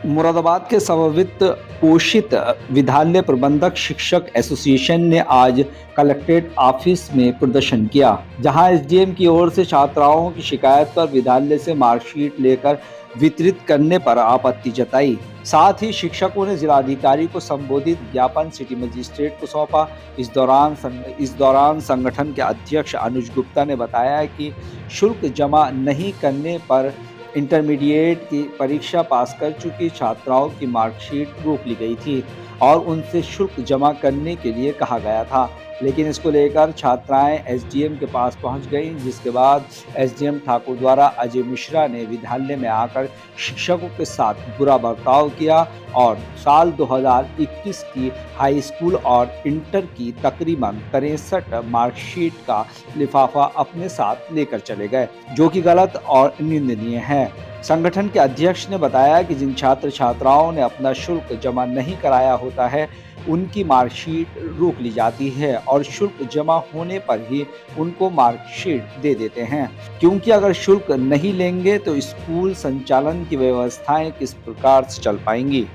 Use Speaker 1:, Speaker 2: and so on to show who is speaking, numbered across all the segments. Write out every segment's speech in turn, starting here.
Speaker 1: मुरादाबाद के समवित्त पोषित विद्यालय प्रबंधक शिक्षक एसोसिएशन ने आज कलेक्ट्रेट ऑफिस में प्रदर्शन किया, जहां एसडीएम की ओर से छात्राओं की शिकायत पर विद्यालय से मार्कशीट लेकर वितरित करने पर आपत्ति जताई। साथ ही शिक्षकों ने जिलाधिकारी को संबोधित ज्ञापन सिटी मजिस्ट्रेट को सौंपा। इस दौरान संगठन के अध्यक्ष अनुज गुप्ता ने बताया कि शुल्क जमा नहीं करने पर इंटरमीडिएट की परीक्षा पास कर चुकी छात्राओं की मार्कशीट रोक ली गई थी और उनसे शुल्क जमा करने के लिए कहा गया था, लेकिन इसको लेकर छात्राएं एसडीएम के पास पहुंच गईं, जिसके बाद एसडीएम ठाकुर द्वारा अजय मिश्रा ने विद्यालय में आकर शिक्षकों के साथ बुरा बर्ताव किया और साल 2021 की हाई स्कूल और इंटर की तकरीबन 63 मार्कशीट का लिफाफा अपने साथ लेकर चले गए, जो कि गलत और निंदनीय है। संगठन के अध्यक्ष ने बताया कि जिन छात्र छात्राओं ने अपना शुल्क जमा नहीं कराया होता है, उनकी मार्कशीट रोक ली जाती है और शुल्क जमा होने पर ही उनको मार्कशीट दे देते हैं, क्योंकि अगर शुल्क नहीं लेंगे तो स्कूल संचालन की व्यवस्थाएं किस प्रकार से चल पाएंगी।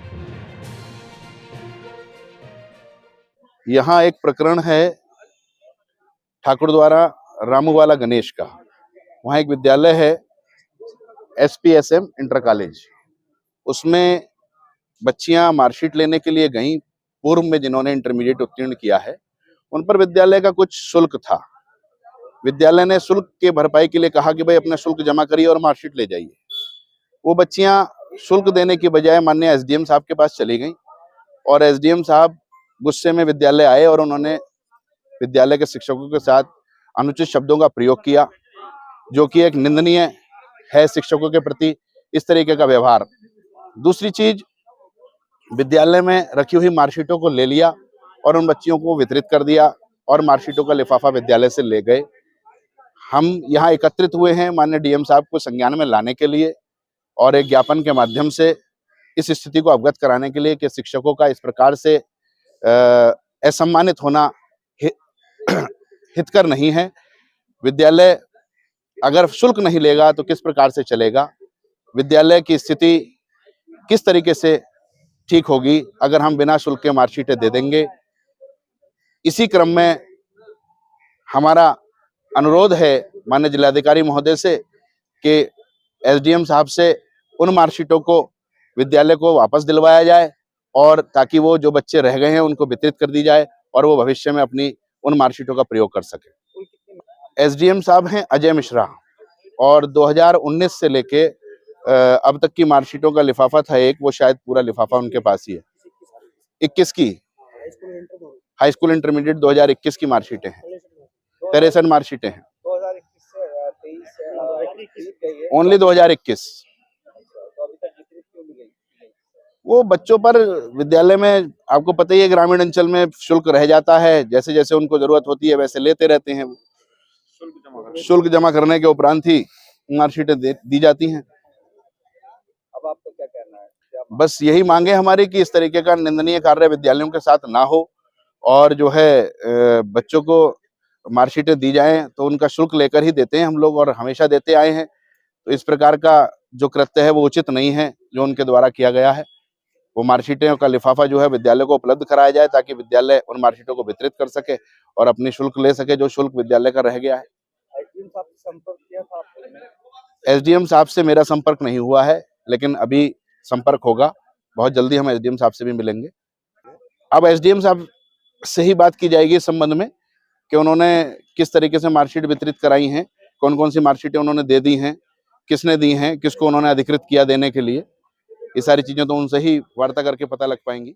Speaker 2: यहाँ एक प्रकरण है ठाकुर द्वारा रामूवाला गणेश का। वहाँ एक विद्यालय है एसपीएसएम इंटर कॉलेज, उसमें बच्चियां मार्कशीट लेने के लिए गईं। पूर्व में जिन्होंने इंटरमीडिएट उत्तीर्ण किया है, उन पर विद्यालय का कुछ शुल्क था। विद्यालय ने शुल्क के भरपाई के लिए कहा कि भाई अपना शुल्क जमा करिए और मार्कशीट ले जाइए। वो बच्चियां शुल्क देने की बजाय माननीय एसडीएम साहब के पास चली गईं और एसडीएम साहब गुस्से में विद्यालय आए और उन्होंने विद्यालय के शिक्षकों के साथ अनुचित शब्दों का प्रयोग किया, जो कि एक निंदनीय है शिक्षकों के प्रति इस तरीके का व्यवहार। दूसरी चीज, विद्यालय में रखी हुई मार्कशीटों को ले लिया और उन बच्चियों को वितरित कर दिया और मार्कशीटों का लिफाफा विद्यालय से ले गए। हम यहाँ एकत्रित हुए हैं माननीय डीएम साहब को संज्ञान में लाने के लिए और एक ज्ञापन के माध्यम से इस स्थिति को अवगत कराने के लिए कि शिक्षकों का इस प्रकार से असम्मानित होना हितकर नहीं है। विद्यालय अगर शुल्क नहीं लेगा तो किस प्रकार से चलेगा, विद्यालय की स्थिति किस तरीके से ठीक होगी अगर हम बिना शुल्क के मार्कशीटें दे देंगे। इसी क्रम में हमारा अनुरोध है माननीय जिलाधिकारी महोदय से कि एसडीएम साहब से उन मार्कशीटों को विद्यालय को वापस दिलवाया जाए और ताकि वो जो बच्चे रह गए हैं उनको वितरित कर दी जाए और वो भविष्य में अपनी उन मार्कशीटों का प्रयोग कर सके। एसडीएम साहब हैं अजय मिश्रा और 2019 से लेके अब तक की मार्कशीटों का लिफाफा था एक, वो शायद पूरा लिफाफा उनके पास ही है। 21 की हाई स्कूल इंटरमीडिएट 2021 की मार्कशीटें हैं, 63 मार्कशीटें हैं, ओनली 2021। वो बच्चों पर विद्यालय में आपको पता ही है, ग्रामीण अंचल में शुल्क रह जाता है, जैसे जैसे उनको जरूरत होती है वैसे लेते रहते हैं। शुल्क जमा करने के उपरांत ही मार्कशीटें दी जाती हैं।
Speaker 3: अब आपको क्या कहना है?
Speaker 2: बस यही मांगे हमारी कि इस तरीके का निंदनीय कार्य विद्यालयों के साथ ना हो और जो है बच्चों को मार्कशीटें दी जाएं तो उनका शुल्क लेकर ही देते हैं हम लोग और हमेशा देते आए हैं। तो इस प्रकार का जो कृत्य है वो उचित नहीं है जो उनके द्वारा किया गया है। वो मार्कशीटें का लिफाफा जो है विद्यालय को उपलब्ध कराया जाए ताकि विद्यालय उन मार्कशीटों को वितरित कर सके और अपनी शुल्क ले सके जो शुल्क विद्यालय का रह गया है।
Speaker 3: एसडीएम साहब से संपर्क किया था आपने?
Speaker 2: एसडीएम साहब से मेरा संपर्क नहीं हुआ है, लेकिन अभी संपर्क होगा। बहुत जल्दी हम एसडीएम साहब से भी मिलेंगे। अब एसडीएम साहब से ही बात की जाएगी इस संबंध में कि उन्होंने किस तरीके से मार्कशीट वितरित कराई हैं, कौन कौन सी मार्कशीटें उन्होंने दे दी हैं, किसने दी हैं, किसको उन्होंने अधिकृत किया देने के लिए। ये सारी चीजें तो उनसे ही वार्ता करके पता लग पाएंगी।